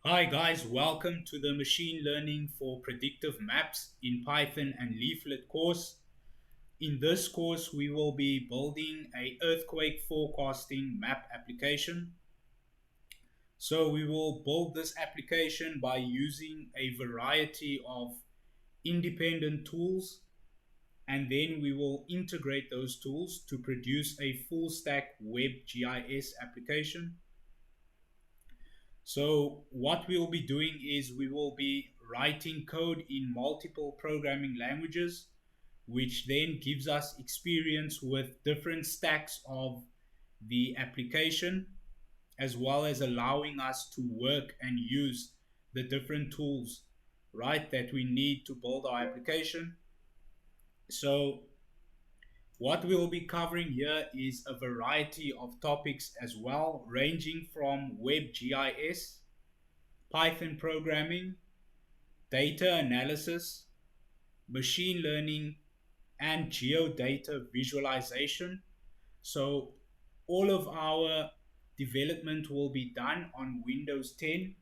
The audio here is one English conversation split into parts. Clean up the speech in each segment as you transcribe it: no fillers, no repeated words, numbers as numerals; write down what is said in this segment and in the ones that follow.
Hi guys, welcome to the Machine Learning for Predictive Maps in Python and Leaflet course. In this course, we will be building a earthquake forecasting map application. So we will build this application by using a variety of independent tools, and then we will integrate those tools to produce a full stack web GIS application. So what we'll be doing is we will be writing code in multiple programming languages, which then gives us experience with different stacks of the application, as well as allowing us to work and use the different tools, right, that we need to build our application. So what we'll be covering here is a variety of topics as well, ranging from web GIS, Python programming, data analysis, machine learning, and geodata visualization. So all of our development will be done on Windows 10,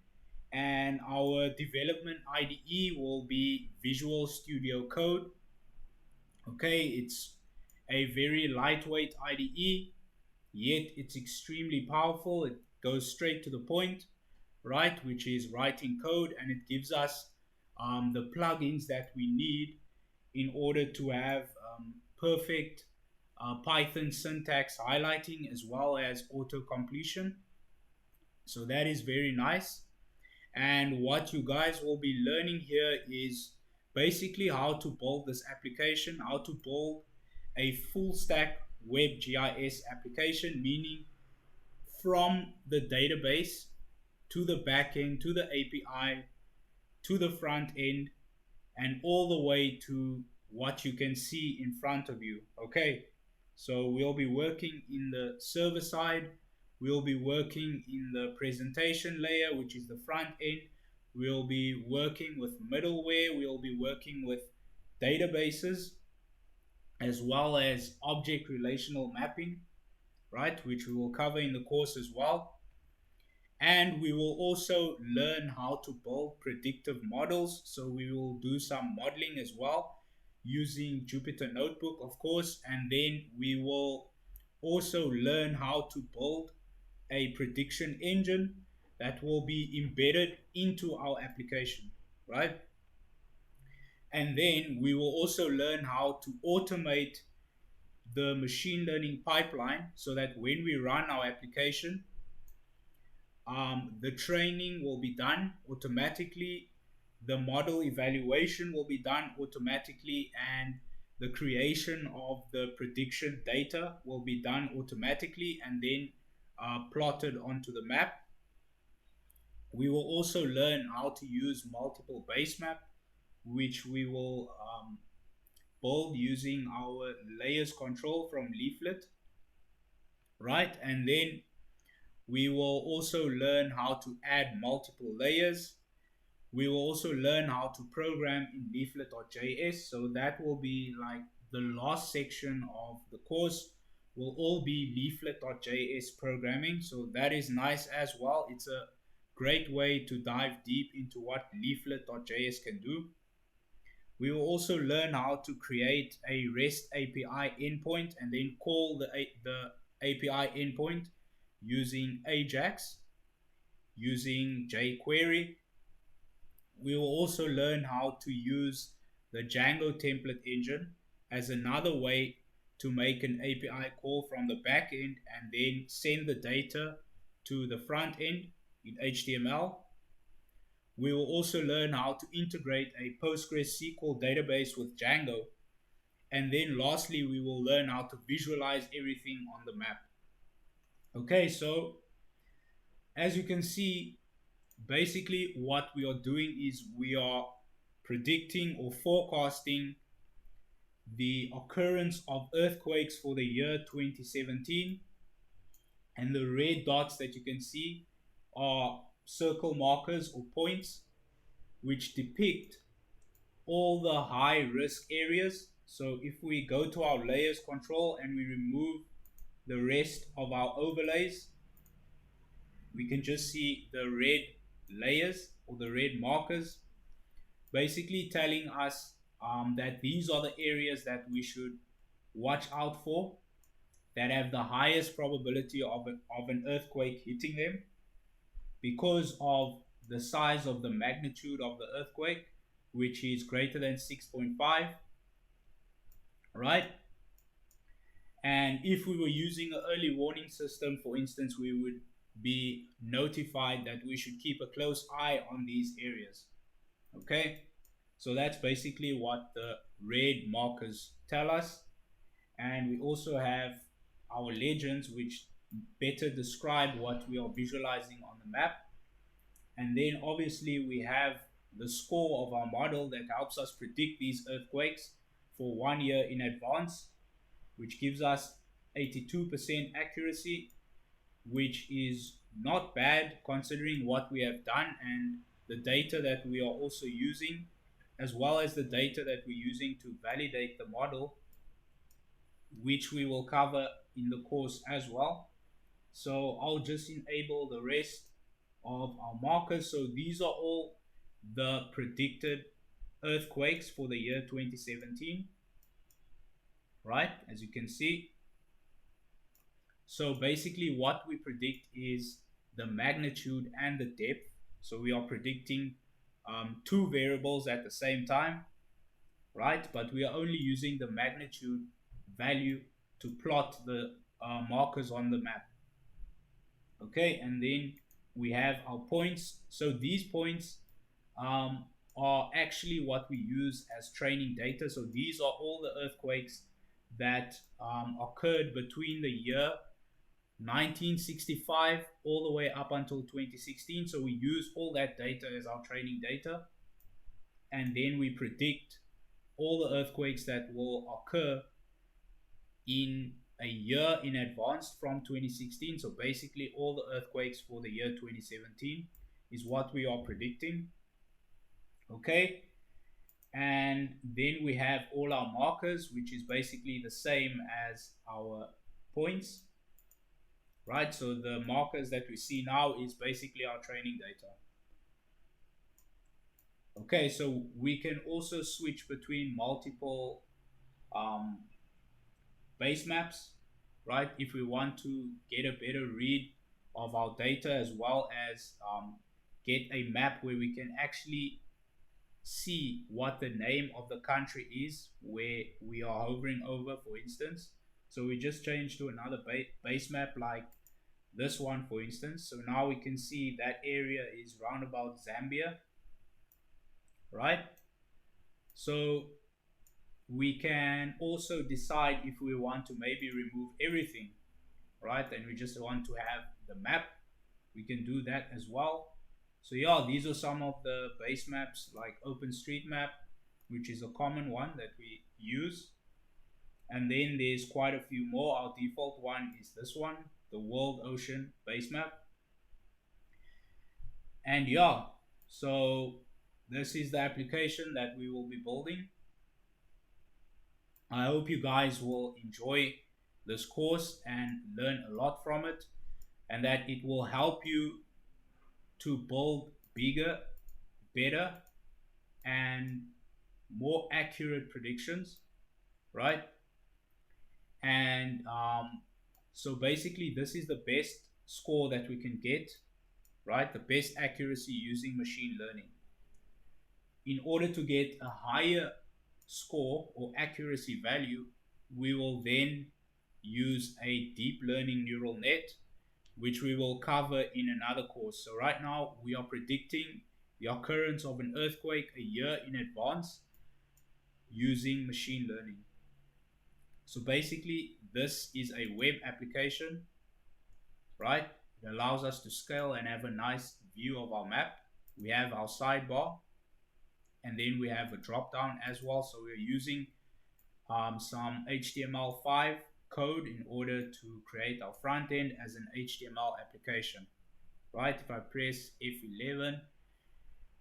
and our development IDE will be Visual Studio Code. Okay, it's a very lightweight IDE, yet it's extremely powerful. It goes straight to the point, right? Which is writing code, and it gives us the plugins that we need in order to have perfect Python syntax highlighting as well as auto completion. So that is very nice. And what you guys will be learning here is basically how to build this application, how to build a full stack web GIS application, meaning from the database to the backend, to the API, to the front end, and all the way to what you can see in front of you. Okay, so we'll be working in the server side, we'll be working in the presentation layer, which is the front end, we'll be working with middleware, we'll be working with databases, as well as object relational mapping, right, which we will cover in the course as well. And we will also learn how to build predictive models. So we will do some modeling as well using Jupyter Notebook, of course. And then we will also learn how to build a prediction engine that will be embedded into our application, right? And then we will also learn how to automate the machine learning pipeline so that when we run our application, the training will be done automatically, the model evaluation will be done automatically, and the creation of the prediction data will be done automatically and then plotted onto the map. We will also learn how to use multiple base map, which we will build using our layers control from Leaflet, right? And then we will also learn how to add multiple layers. We will also learn how to program in leaflet.js. So that will be like the last section of the course will all be leaflet.js programming. So that is nice as well. It's a great way to dive deep into what leaflet.js can do. We will also learn how to create a REST API endpoint and then call the API endpoint using Ajax, using jQuery. We will also learn how to use the Django template engine as another way to make an API call from the back end and then send the data to the front end in HTML. We will also learn how to integrate a PostgreSQL database with Django. And then lastly, we will learn how to visualize everything on the map. Okay, so as you can see, basically what we are doing is we are predicting or forecasting the occurrence of earthquakes for the year 2017, and the red dots that you can see are circle markers or points which depict all the high risk areas. So if we go to our layers control and we remove the rest of our overlays, we can just see the red layers or the red markers, basically telling us that these are the areas that we should watch out for, that have the highest probability of an earthquake hitting them because of the size of the magnitude of the earthquake, which is greater than 6.5, right? And if we were using an early warning system, for instance, we would be notified that we should keep a close eye on these areas. Okay, so that's basically what the red markers tell us. And we also have our legends, which better describe what we are visualizing on the map. And then obviously we have the score of our model that helps us predict these earthquakes for 1 year in advance, which gives us 82% accuracy, which is not bad considering what we have done and the data that we are also using, as well as the data that we're using to validate the model, which we will cover in the course as well. So I'll just enable the rest of our markers. So these are all the predicted earthquakes for the year 2017, right? As you can see. So basically what we predict is the magnitude and the depth. So we are predicting two variables at the same time, right? But we are only using the magnitude value to plot the markers on the map. Okay, and then we have our points. So these points are actually what we use as training data. So these are all the earthquakes that occurred between the year 1965 all the way up until 2016. So we use all that data as our training data, and then we predict all the earthquakes that will occur in a year in advance from 2016. So basically all the earthquakes for the year 2017 is what we are predicting. Okay, and then we have all our markers, which is basically the same as our points, right? So the markers that we see now is basically our training data. Okay, so we can also switch between multiple base maps, right? If we want to get a better read of our data, as well as get a map where we can actually see what the name of the country is where we are hovering over, for instance. So we just change to another base map like this one, for instance. So now we can see that area is round about Zambia, right? So we can also decide if we want to maybe remove everything, right? And we just want to have the map, we can do that as well. So yeah, these are some of the base maps like OpenStreetMap, which is a common one that we use. And then there's quite a few more. Our default one is this one, the World Ocean base map. And yeah, so this is the application that we will be building. I hope you guys will enjoy this course and learn a lot from it, and that it will help you to build bigger, better, and more accurate predictions, right? And so basically this is the best score that we can get, right? The best accuracy using machine learning. In order to get a higher score or accuracy value, we will then use a deep learning neural net, which we will cover in another course. So right now we are predicting the occurrence of an earthquake a year in advance using machine learning. So basically this is a web application, right? It allows us to scale and have a nice view of our map. We have our sidebar, and then we have a drop down as well. So we're using some HTML5 code in order to create our front end as an HTML application, right? If I press F11,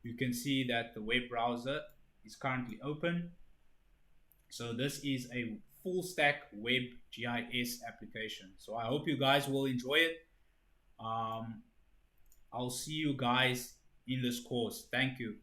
you can see that the web browser is currently open. So this is a full stack web GIS application. So I hope you guys will enjoy it. I'll see you guys in this course. Thank you.